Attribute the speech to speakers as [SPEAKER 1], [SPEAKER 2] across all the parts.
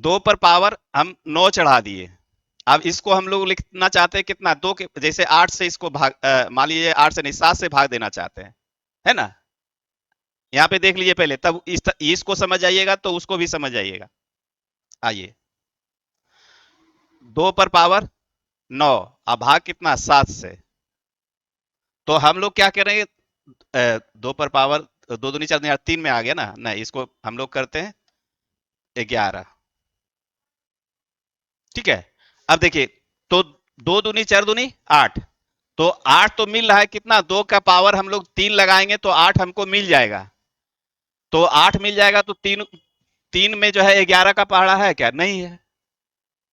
[SPEAKER 1] 2 पर पावर हम 9 चढ़ा दिए। अब इसको हम लोग लिखना चाहते हैं कितना, दो के जैसे 8 से इसको भाग, मान लीजिए 8 से नहीं 7 से भाग देना चाहते हैं, है ना। यहाँ पे देख लीजिए पहले, तब इसको समझ आइएगा तो उसको भी समझ आइएगा। आइए, 2 पर पावर 9, अब भाग कितना 7 से। तो हम लोग क्या करेंगे, 2 पर पावर, दो दूनी 4 3 में आ गया ना, नहीं इसको हम लोग करते हैं 11। ठीक है, अब देखिए, तो 2 दूनी 4 दूनी 8, तो 8 तो मिल रहा है कितना, 2 का पावर हम लोग 3 लगाएंगे तो 8 हमको मिल जाएगा। तो 8 मिल जाएगा तो 3, 3 में जो है 11 का पहाड़ा है क्या, नहीं है।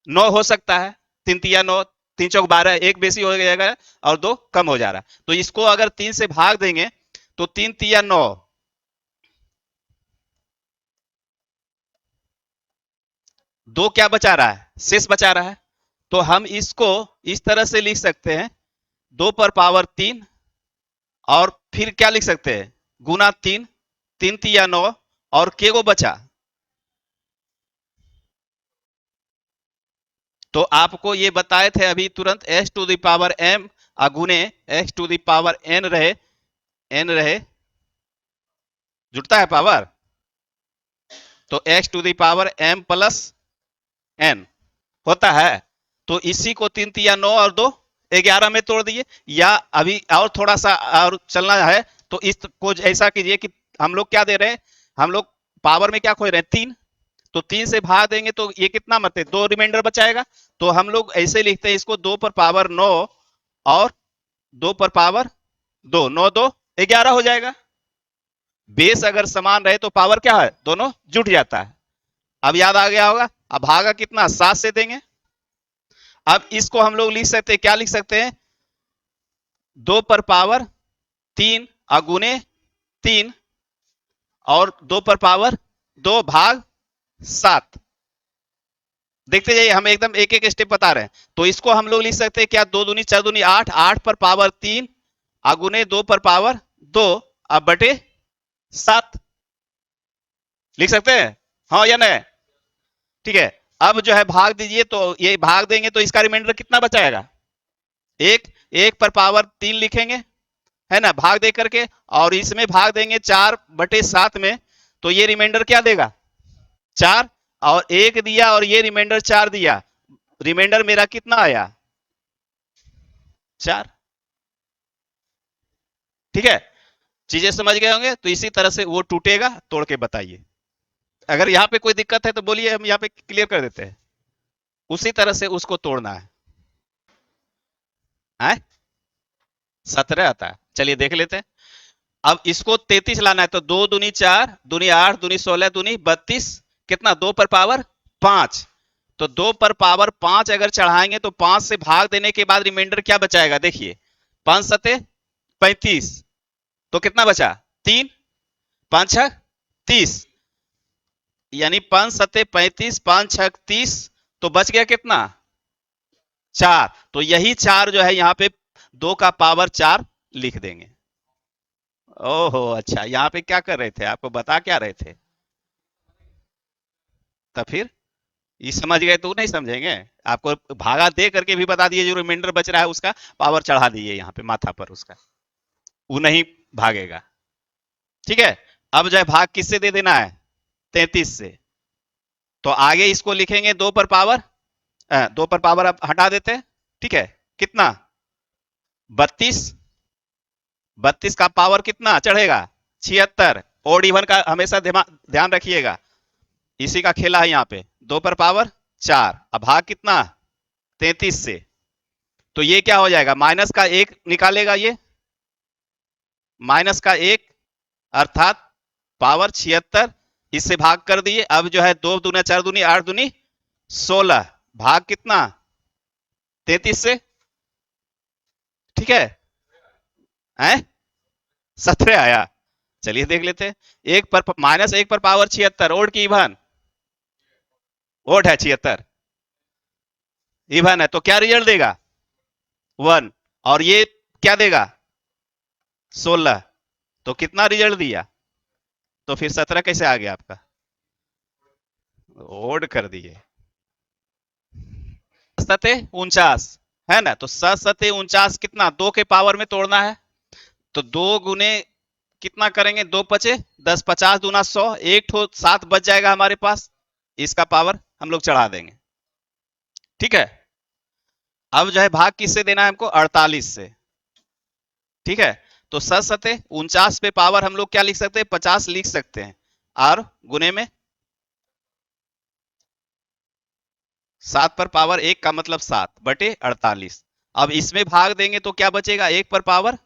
[SPEAKER 1] 9 हो सकता है, 3 तिया 9, 3 चौक 12, एक बेसी हो जाएगा और 2 कम हो जा रहा है। तो इसको अगर 3 से भाग देंगे तो 3 तिया 9, 2 क्या बचा रहा है, शेष बचा रहा है। तो हम इसको इस तरह से लिख सकते हैं, 2 पर पावर 3, और फिर क्या लिख सकते हैं, गुना 3, 3 तिया 9, और के गो बचा। तो आपको ये बताए थे अभी तुरंत, H to the power M अगुने H to the power N रहे, एन रहे, जुटता है पावर, तो H to the power M plus N होता है। तो इसी को 3 तिया 9 और 2 11 में तोड़ दिए, या अभी और थोड़ा सा और चलना है तो इसको ऐसा कीजिए कि हम लोग क्या दे रहे हैं, हम लोग पावर में क्या खोज रहे हैं 3, तो 3 से भाग देंगे तो ये कितना मतलब 2 रिमाइंडर बचाएगा। तो हम लोग ऐसे लिखते हैं इसको, 2 पर पावर 9 और 2 पर पावर 2, 9 2 11 हो जाएगा। बेस अगर समान रहे तो पावर क्या है, दोनों जुट जाता है। अब याद आ गया होगा। अब भागा कितना 7 से देंगे। अब इसको हम लोग लिख सकते हैं, क्या लिख सकते हैं, 2 पर पावर 3 अगुने 3, और 2 पर पावर 2 भाग 7। देखते जाइए, हम एकदम एक एक स्टेप बता रहे हैं। तो इसको हम लोग लिख सकते हैं क्या, 2 दूनी 4 दूनी 8, 8 पर पावर 3 अगुने 2 पर पावर 2, अब बटे 7 लिख सकते हैं, हाँ या नहीं। ठीक है, अब जो है भाग दीजिए, तो ये भाग देंगे तो इसका रिमाइंडर कितना बचाएगा, एक, 1 पर पावर 3 लिखेंगे, है ना, भाग दे करके, और इसमें भाग देंगे 4/7 में, तो ये रिमाइंडर क्या देगा 4, और 1 दिया और ये रिमाइंडर 4 दिया, रिमाइंडर मेरा कितना आया 4। ठीक है, चीजें समझ गए होंगे। तो इसी तरह से वो टूटेगा, तोड़ के बताइए। अगर यहाँ पे कोई दिक्कत है तो बोलिए, हम यहाँ पे क्लियर कर देते हैं। उसी तरह से उसको तोड़ना है 17 आता है, चलिए देख लेते हैं। अब इसको 33 लाना है, तो 2 दूनी 4 दूनी 8 दूनी 16 दूनी 32, कितना 2 पर पावर 5। तो 2 पर पावर 5 अगर चढ़ाएंगे तो 5 से भाग देने के बाद रिमाइंडर क्या बचाएगा, देखिए 5 सते 35, तो कितना बचा 3, 5 6 30, यानी 5 सते 35, 5 6 30, तो बच गया कितना 4। तो यही 4 जो है यहाँ पे 2 का पावर 4 लिख देंगे। ओहो अच्छा, यहाँ पे क्या कर रहे थे, आपको बता क्या रहे थे, तो फिर ये समझ गए तो नहीं समझेंगे। आपको भागा दे करके भी बता दिए, जो रिमाइंडर बच रहा है उसका पावर चढ़ा दीजिए यहाँ पे माथा पर उसका, वो नहीं भागेगा। ठीक है, अब जो है भाग किससे दे देना है 33 से। तो आगे इसको लिखेंगे 2 पर पावर, 2 पर पावर अब हटा देते हैं। ठीक है, कितना 32, 32 का पावर कितना चढ़ेगा 76, ओड इवन का हमेशा ध्यान रखिएगा, इसी का खेला है यहाँ पे। 2 पर पावर 4, अब भाग कितना 33 से, तो ये क्या हो जाएगा, माइनस का 1 निकालेगा, ये माइनस का 1, अर्थात पावर 76, इससे भाग कर दिए। अब जो है 2 दूना 4 दूनी 8 दूनी 16, भाग कितना 33 से। ठीक है, हैं 17 आया, चलिए देख लेते हैं। एक पर माइनस 1 पर पावर 76, ओड की इवन, ओड है 76, इवन है, तो क्या रिजल्ट देगा 1, और ये क्या देगा 16, तो कितना रिजल्ट दिया, तो फिर 17 कैसे आ गया आपका, ओड कर दिए। सते 49 है ना, तो सते 49 कितना, 2 के पावर में तोड़ना है। तो 2 गुने कितना करेंगे, 2 पचे 10, 50 दूना 100, एक ठो 7 बच जाएगा हमारे पास। इसका पावर हम लोग चढ़ा देंगे। ठीक है। अब जो है भाग किससे देना है हमको, 48 से। ठीक है। तो सते 49 पे पावर हम लोग क्या लिख सकते हैं, 50 लिख सकते हैं। और गुने में 7 पर पावर 1 का मतलब 7/48। अब इसमें भाग देंगे तो क्या बचेगा, 1 पर पावर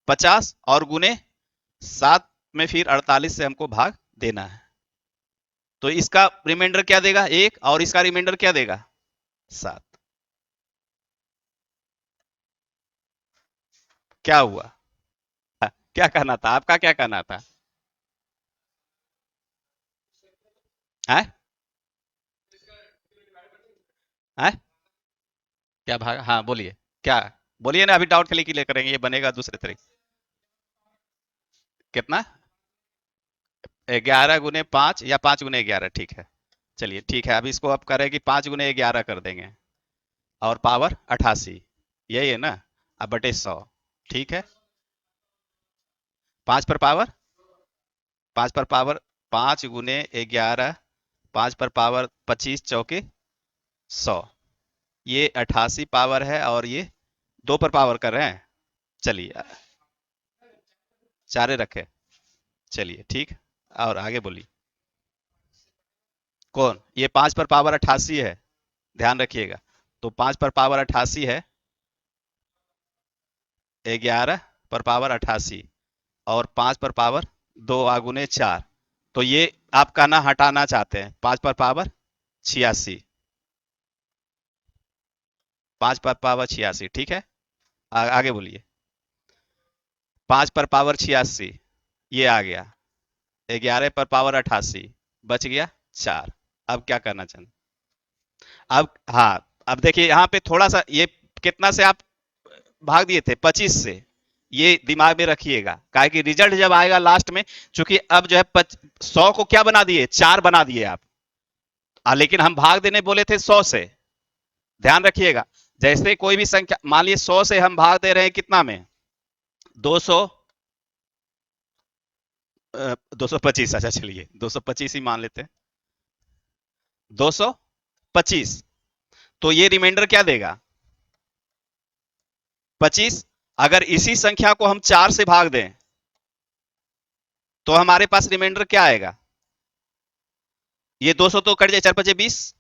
[SPEAKER 1] 50 और गुने 7 में फिर 48 से हमको भाग देना है। तो इसका रिमाइंडर क्या देगा, 1, और इसका रिमाइंडर क्या देगा, 7। क्या हुआ, क्या कहना था आपका, क्या कहना था। है? है? क्या भाग, हाँ बोलिए। क्या, बोलिए ना, अभी डाउट क्लियर करेंगे, ये बनेगा दूसरे तरीके। कितना, 11 गुने 5 या 5 गुने 11, ठीक है। चलिए ठीक है, अभी इसको आप करें कि 5 गुने 11 कर देंगे। और पावर 88, यही है ना। अब बटे 100। ठीक है। 5 पर पावर, 5 पर पावर 5 गुने 11, 5 पर पावर 25 चौके 100। ये 88 पावर है, और ये 2 पर पावर कर रहे हैं। चलिए, चारे रखे। चलिए ठीक। और आगे बोलिए। कौन, ये 5 पर पावर 88 है, ध्यान रखिएगा। तो 5 पर पावर 88 है, 11 पर पावर 88, और 5 पर पावर 2 गुने 4। तो ये आप कहना हटाना चाहते हैं, 5 पर पावर 86। 5 पर पावर 86, ठीक है। आगे बोलिए। 5 पर पावर 86, ये आ गया। 11 पर पावर 88, बच गया 4। अब क्या करना चाहते, अब हाँ, अब देखिए यहाँ पे थोड़ा सा ये, कितना से आप भाग दिए थे, 25 से। ये दिमाग में रखिएगा, काहे कि रिजल्ट जब आएगा लास्ट में, चूंकि अब जो है 100 को क्या बना दिए, 4 बना दिए आप। लेकिन हम भाग देने बोले थे 100 से। ध्यान रखिएगा, जैसे कोई भी संख्या, मान लीजिए 100 से हम भाग दे रहे हैं कितना में, 200, 225, अच्छा चलिए 225 ही मान लेते हैं। 225, तो ये रिमाइंडर क्या देगा, 25। अगर इसी संख्या को हम 4 से भाग दें, तो हमारे पास रिमाइंडर क्या आएगा, ये 200 तो कट जाए, 4 5 20,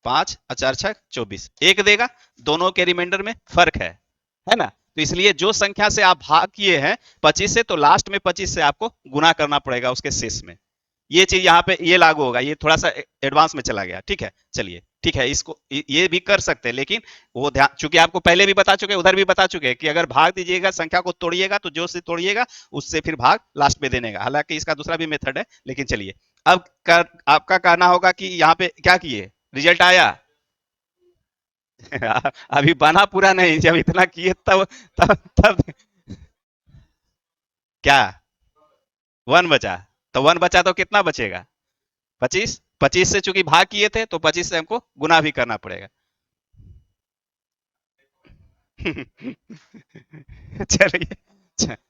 [SPEAKER 1] 5 और 4 6 24, एक देगा। दोनों के रिमाइंडर में फर्क है ना। तो इसलिए जो संख्या से आप भाग किए हैं 25 से, तो लास्ट में 25 से आपको गुना करना पड़ेगा उसके शेष में। ये चीज यहाँ पे ये लागू होगा, ये थोड़ा सा एडवांस में चला गया, ठीक है। चलिए ठीक है, इसको ये भी कर सकते हैं, लेकिन वो ध्यान, चूंकि आपको पहले भी बता चुके, उधर भी बता चुके कि अगर भाग दीजिएगा, संख्या को तोड़िएगा, तो जो से तोड़िएगा उससे फिर भाग लास्ट में देने का। हालांकि इसका दूसरा भी मेथड है, लेकिन चलिए। अब आपका कहना होगा कि यहाँ पे क्या किए, रिजल्ट आया। अभी बना पूरा नहीं, जब इतना किए तब तब तब क्या, 1 बचा। तो 1 बचा तो कितना बचेगा, 25। 25 से चूंकि भाग किए थे, तो 25 से हमको गुना भी करना पड़ेगा। चलिए,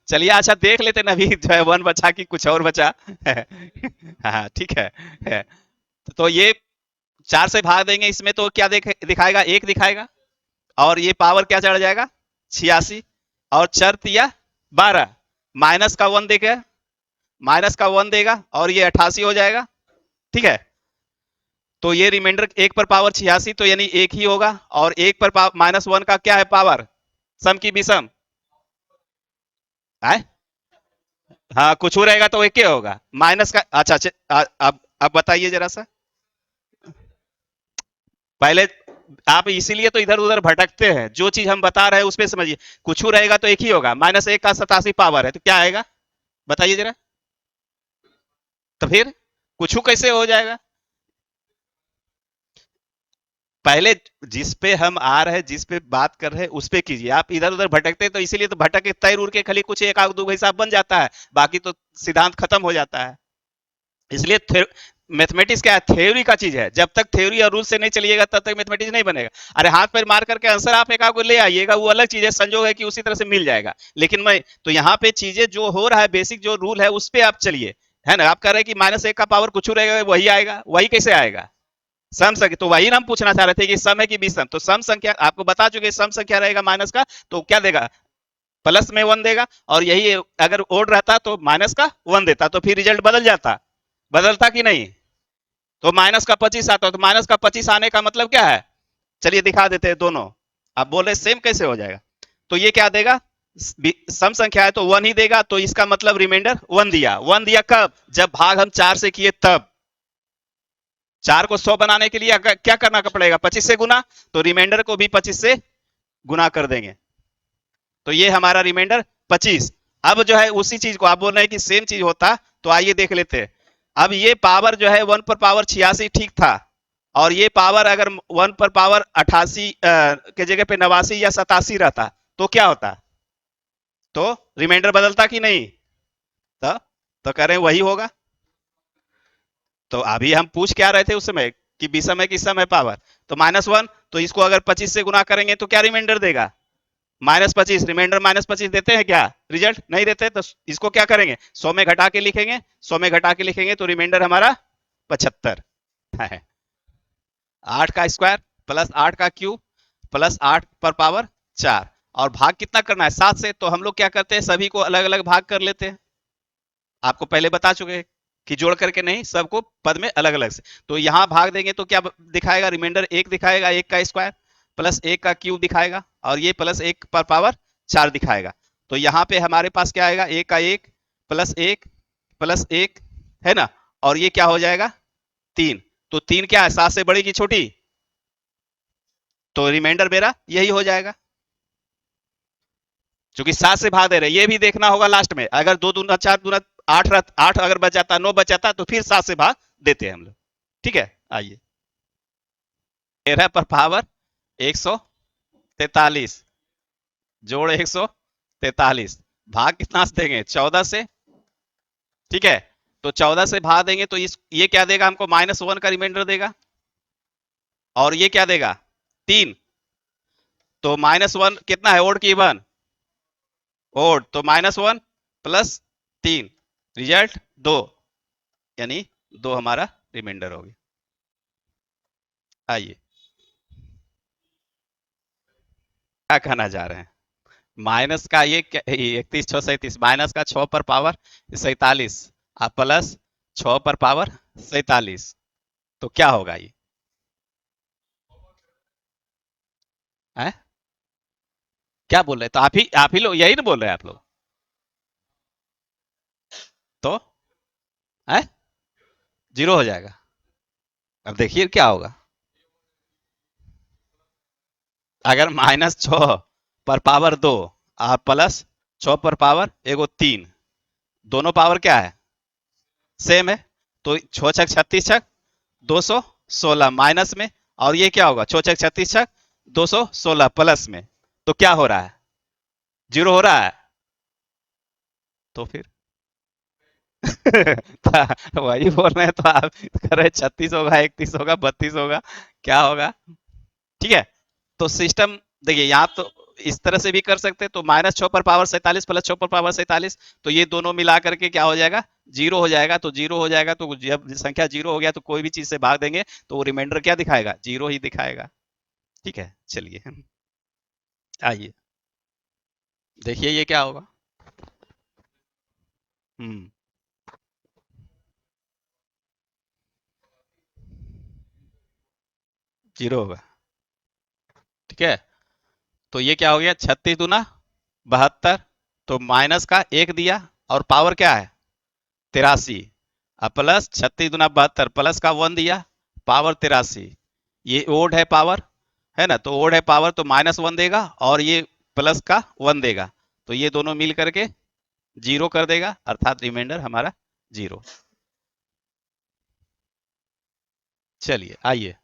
[SPEAKER 1] चलिए अच्छा देख लेते ना, अभी जो है 1 बचा कि कुछ और बचा। हाँ ठीक है। तो ये 4 से भाग देंगे इसमें, तो क्या दिखाएगा, 1 दिखाएगा। और ये पावर क्या चढ़ जाएगा, 86। और चर दिया 12, माइनस का 1 देगा, माइनस का 1 देगा, और ये 88 हो जाएगा। ठीक है। तो ये रिमाइंडर 1 पर पावर 86, तो यानी 1 ही होगा। और 1 पर -1 का क्या है पावर, सम की विषम है। हाँ, कुछ हो रहेगा तो एक ही होगा, माइनस का। अच्छा अच्छा, अब बताइए जरा सा। पहले आप इसीलिए तो इधर उधर भटकते हैं, जो चीज हम बता रहे हैं उस पर समझिए। कुछ रहेगा तो एक ही होगा, -1 का 87 पावर है, तो क्या आएगा, बताइए जरा। तो फिर कुछ कैसे हो जाएगा। पहले जिस पे हम आ रहे हैं, जिस पे बात कर रहे हैं, उस पे कीजिए। आप इधर उधर भटकते तो इसीलिए तो भटक के तैर उड़ के खाली कुछ एक आध दो हिसाब बन जाता है, बाकी तो सिद्धांत खत्म हो जाता है। इसलिए मैथमेटिक्स क्या है, थ्योरी का चीज है। जब तक थ्योरी और रूल से नहीं चलिएगा तब तक मैथमेटिक्स नहीं बनेगा। अरे हाथ पैर मार करके आंसर आप एक आध को ले आइएगा, वो अलग चीज है, संजोग है कि उसी तरह से मिल जाएगा। लेकिन मैं तो यहाँ पे चीजें जो हो रहा है, बेसिक जो रूल है उस पे आप चलिए, है ना। आप कह रहे हैं कि -1 का पावर कुछ रहेगा, वही आएगा, वही कैसे आएगा? सम संख्या, तो वही हम पूछना चाह रहे थे कि सम है कि विषम। तो सम संख्या आपको बता चुके, सम संख्या रहेगा माइनस का, तो क्या देगा? प्लस में 1 देगा। और यही अगर ओड रहता तो माइनस का 1 देता, तो फिर रिजल्ट बदल जाता, बदलता कि नहीं? तो -25 आता, तो -25 आने का मतलब क्या है? चलिए दिखा देते हैं दोनों। आप बोल रहे सेम कैसे हो जाएगा? तो ये क्या देगा? सम संख्या है तो 1 ही देगा, तो इसका मतलब रिमाइंडर 1 दिया। 1 दिया कब? जब भाग हम 4 से किए तब। 4 को 100 बनाने के लिए क्या करना पड़ेगा? 25 से गुना, तो रिमाइंडर को भी 25 से गुना कर देंगे, तो ये हमारा रिमाइंडर 25। अब जो है उसी चीज को आप बोल रहे हैं कि सेम चीज होता, तो आइए देख लेते हैं। अब ये पावर जो है 1 पर पावर 86 ठीक था, और ये पावर अगर 1 पर पावर 88 के जगह पे 89 या 87 रहता तो क्या होता? तो रिमाइंडर बदलता कि नहीं? तो, तो कह रहे हैं वही होगा। तो अभी हम पूछ क्या रहे थे उस समय कि विषम है कि सम है पावर? तो -1, तो इसको अगर 25 से गुना करेंगे तो क्या रिमाइंडर देगा? -25। रिमाइंडर -25 देते हैं क्या? रिजल्ट नहीं देते। तो इसको क्या करेंगे? 100 में घटा के लिखेंगे, 100 में घटा के लिखेंगे तो रिमाइंडर हमारा 75 है। 8 का स्क्वायर प्लस 8 का क्यूब प्लस 8 पर पावर 4, और भाग कितना करना है? 7 से। तो हम लोग क्या करते हैं, सभी को अलग अलग भाग कर लेते हैं। आपको पहले बता चुके हैं कि जोड़ करके नहीं, सबको पद में अलग अलग से। तो यहां भाग देंगे तो क्या दिखाएगा? रिमाइंडर 1 दिखाएगा, 1 का स्क्वायर प्लस 1 का क्यूब दिखाएगा, और ये प्लस 1 पर पावर 4 दिखाएगा। तो यहाँ पे हमारे पास क्या आएगा? 1 का 1 प्लस 1 प्लस 1, है ना। और ये क्या हो जाएगा? 3। तो 3 क्या है, 7 से बड़ी की छोटी? तो रिमाइंडर मेरा यही हो जाएगा, क्योंकि 7 से भाग दे रहे। ये भी देखना होगा लास्ट में, अगर 2 दूना 4 दूना 8 अगर बच जाता, 9 बच जाता, तो फिर 7 से भाग देते हैं हम लोग। ठीक है, आइए। 13 पर पावर 143 जोड़ 143, भाग कितना से देंगे? 14 से। ठीक है, तो 14 से भाग देंगे तो ये क्या देगा हमको? -1 का रिमाइंडर देगा, और ये क्या देगा? 3। तो -1 कितना है, ओड की इवन? ओड, तो -1 प्लस 3, रिजल्ट 2, यानी 2 हमारा रिमाइंडर हो गया। आइए, क्या कहना जा रहे हैं? माइनस का ये 31 6 37, माइनस का 6 पर पावर 47, आप प्लस 6 पर पावर 47, तो क्या होगा ये? है? क्या बोल रहे? तो आप ही लोग यही ना बोल रहे हैं आप लोग? तो है, 0 हो जाएगा। अब देखिए क्या होगा, अगर -6 पर पावर 2 और प्लस 6 पर पावर एगो 3, दोनों पावर क्या है? सेम है। तो 6 छक 36 छक 216 माइनस में, और ये क्या होगा? 6 छक 36 छक 216 प्लस में, तो क्या हो रहा है? 0 हो रहा है। तो फिर वही बोल रहे हैं, तो आप कर रहे 36 होगा, 31 होगा, 32 होगा, क्या होगा? ठीक है, तो सिस्टम देखिए, यहाँ तो इस तरह से भी कर सकते हैं। तो -6 पर पावर 47 प्लस 6 पर पावर 47, तो ये दोनों मिला करके क्या हो जाएगा? 0 हो जाएगा। तो 0 हो जाएगा, तो जब संख्या 0 हो गया तो कोई भी चीज से भाग देंगे तो वो रिमाइंडर क्या दिखाएगा? 0 ही दिखाएगा। ठीक है, चलिए आइए देखिए ये क्या होगा। हम्म 0 होगा। ठीक है, तो ये क्या हो गया? 36 दूना 72, तो माइनस का 1 दिया, और पावर क्या है? 83, अब प्लस 36 दूना 72 प्लस का 1 दिया, पावर 83। ये ओड है पावर, है ना। तो ओड है पावर, तो -1 देगा, और ये प्लस का 1 देगा, तो ये दोनों मिल करके 0 कर देगा, अर्थात रिमाइंडर हमारा 0। चलिए आइए,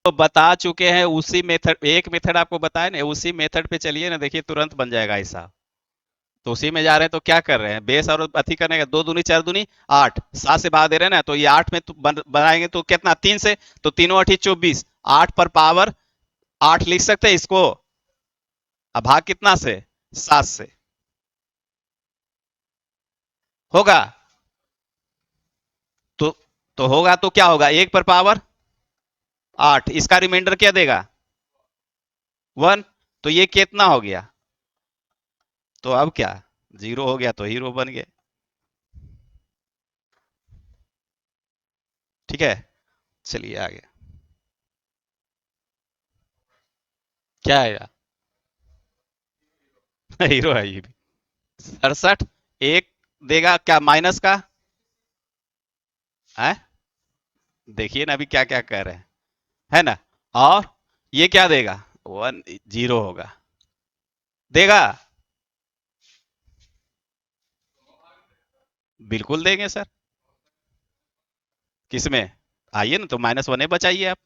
[SPEAKER 1] तो बता चुके हैं उसी मेथड, एक मेथड आपको बताया ना, उसी मेथड पे चलिए ना, देखिए तुरंत बन जाएगा हिसाब। तो उसी में जा रहे हैं तो क्या कर रहे हैं, बेस और अथी करने का, 2 दूनी 4 दूनी 8, 7 से भाग दे रहे हैं ना, तो ये 8 में तो बनाएंगे तो कितना, 3 से, तो तीनों 8 24, 8 पर पावर 8 लिख सकते हैं इसको। अब भाग कितना से, 7 से होगा। तो होगा तो क्या होगा, 1 पर पावर 8, इसका रिमाइंडर क्या देगा, 1। तो ये कितना हो गया, तो अब क्या, 0 हो गया, तो हीरो बन गए। ठीक है, चलिए आगे। क्या आएगा, हीरो है ये भी। 67, एक देगा क्या माइनस का है, देखिए ना अभी क्या क्या कर रहे हैं, है ना। और ये क्या देगा, 1 0 होगा, देगा, बिल्कुल देंगे सर। किसमें, आइए ना, तो -1 बचाइए आप।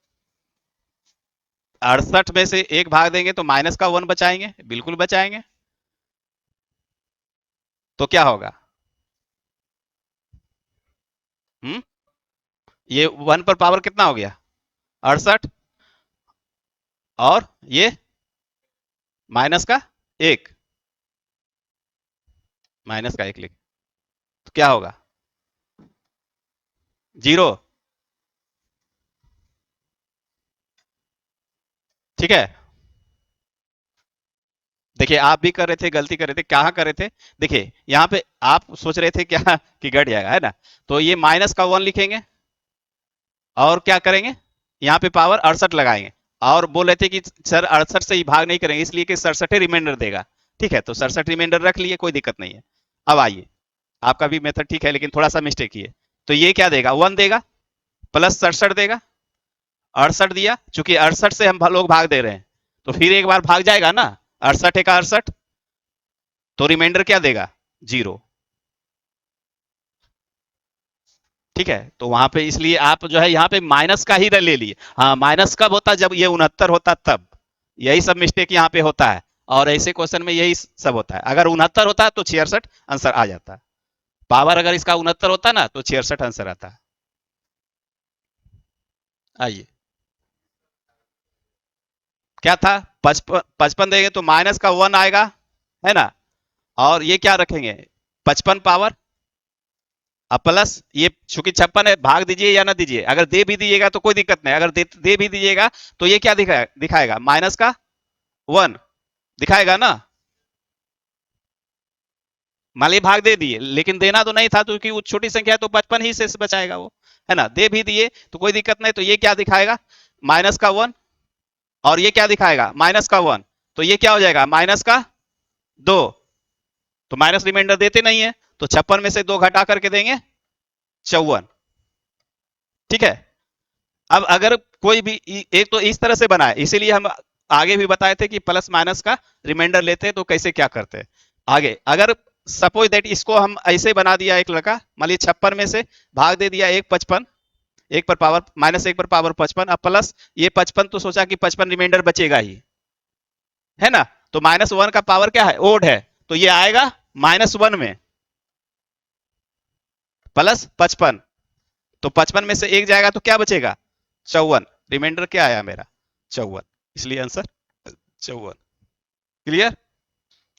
[SPEAKER 1] 68 में से एक भाग देंगे तो माइनस का 1 बचाएंगे, बिल्कुल बचाएंगे। तो क्या होगा, हम्म, ये 1 पर पावर कितना हो गया, 68, और ये माइनस का 1, माइनस का 1 लिख, तो क्या होगा, 0। ठीक है, देखिए आप भी कर रहे थे, गलती कर रहे थे, कहाँ कर रहे थे, देखिए यहाँ पे आप सोच रहे थे क्या कि घट जाएगा, है ना। तो ये माइनस का 1 लिखेंगे, और क्या करेंगे, यहाँ पे पावर 68 लगाएंगे, और बोल रहे थे कि सर 68 से ही भाग नहीं करेंगे, इसलिए कि 67 रिमाइंडर देगा। ठीक है, तो 67 रिमाइंडर रख लिए, कोई दिक्कत नहीं है। अब आइए, आपका भी मेथड ठीक है, लेकिन थोड़ा सा मिस्टेक किए। तो ये क्या देगा, 1 देगा, प्लस 67 देगा, 68 दिया, चूंकि 68 से हम लोग भाग दे रहे हैं, तो फिर एक बार भाग जाएगा ना, 68 एक 68, तो रिमाइंडर क्या देगा, 0। ठीक है, तो वहां पे इसलिए आप जो है यहाँ पे माइनस का ही ले लिए। हाँ, माइनस कब होता, जब ये 69 होता तब, यही सब मिस्टेक यहाँ पे होता है। और ऐसे क्वेश्चन में यही सब होता है, अगर 69 होता तो 66 आंसर आ जाता। पावर अगर इसका 69 होता ना तो 66 आंसर आता। आइए, क्या था, 55 देंगे तो माइनस का 1 आएगा, है ना। और ये क्या रखेंगे, 55 पावर, अब प्लस ये, चूंकि 56 है, भाग दीजिए या ना दीजिए, अगर दे भी दीजिएगा तो कोई दिक्कत नहीं, अगर दे भी दीजिएगा तो ये क्या दिखाएगा, माइनस का 1 दिखाएगा ना। मान लीजिए भाग दे दिए, लेकिन देना तो नहीं था, क्योंकि वो छोटी संख्या है तो 55 ही से बचाएगा वो, है ना। दे भी दिए तो कोई दिक्कत नहीं, तो ये क्या दिखाएगा, माइनस का 1, और ये क्या दिखाएगा, माइनस का 1, तो ये क्या हो जाएगा, माइनस का 2। तो माइनस रिमाइंडर देते नहीं है, तो 56 में से 2 घटा करके देंगे 54। ठीक है, अब अगर कोई भी एक तो इस तरह से बना है, इसीलिए हम आगे भी बताए थे कि प्लस माइनस का रिमाइंडर लेते हैं तो कैसे क्या करते हैं। आगे अगर सपोज दैट इसको हम ऐसे बना दिया, एक लड़का मान लीजिए 56 में से भाग दे दिया एक 55, एक पर पावर -1 पर पावर 55, अब प्लस ये 55, तो सोचा कि 55 रिमाइंडर बचेगा ही, है ना। तो -1 का पावर क्या है, ओड है, तो ये आएगा -1 में प्लस 55, तो 55 में से एक जाएगा तो क्या बचेगा, 54, रिमाइंडर क्या आया मेरा, 54, इसलिए आंसर 54। क्लियर,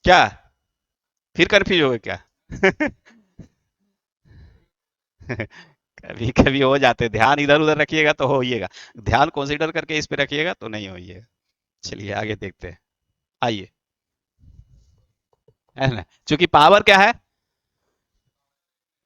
[SPEAKER 1] क्या, फिर कंफ्यूज हो गए क्या कभी कभी हो जाते, ध्यान इधर उधर रखिएगा तो होइएगा, ध्यान कंसीडर करके इस पे रखिएगा तो नहीं होइएगा। चलिए आगे देखते हैं, आइए, है ना, क्योंकि पावर क्या है,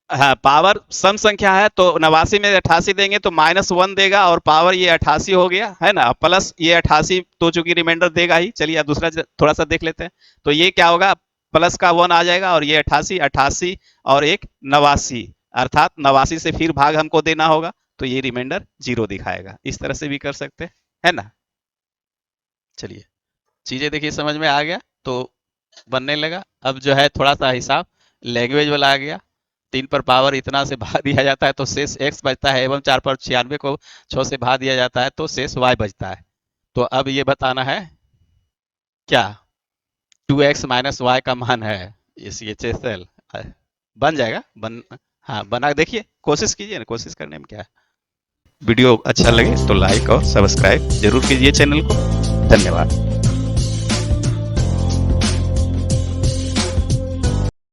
[SPEAKER 1] हाँ पावर सम संख्या है, तो 89 में 88 देंगे तो -1 देगा, और पावर ये 88 हो गया, है ना, प्लस ये 88, तो चूंकि रिमाइंडर देगा ही। चलिए अब दूसरा थोड़ा सा देख लेते हैं, तो ये क्या होगा, प्लस का 1 आ जाएगा, और ये 88 88 और एक 89, अर्थात 89 से फिर भाग हमको देना होगा, तो ये रिमाइंडर 0 दिखाएगा। इस तरह से भी कर सकते हैं, है ना। चलिए, चीजें देखिए समझ में आ गया, तो बनने लगा। अब जो है थोड़ा सा हिसाब लैंग्वेज वाला आ गया, 3 पर पावर इतना से भाग दिया जाता है तो शेष x बचता है, एवं 4 पर 96 को 6 से भाग दिया जाता है तो शेष y बचता है। तो अब ये बताना है क्या 2x माइनस वाई का मान है इस ये सेल। बन जाएगा बन। हाँ बना देखिए, कोशिश कीजिए ना, कोशिश करने में क्या है। वीडियो अच्छा लगे तो लाइक और सब्सक्राइब जरूर कीजिए चैनल को। धन्यवाद।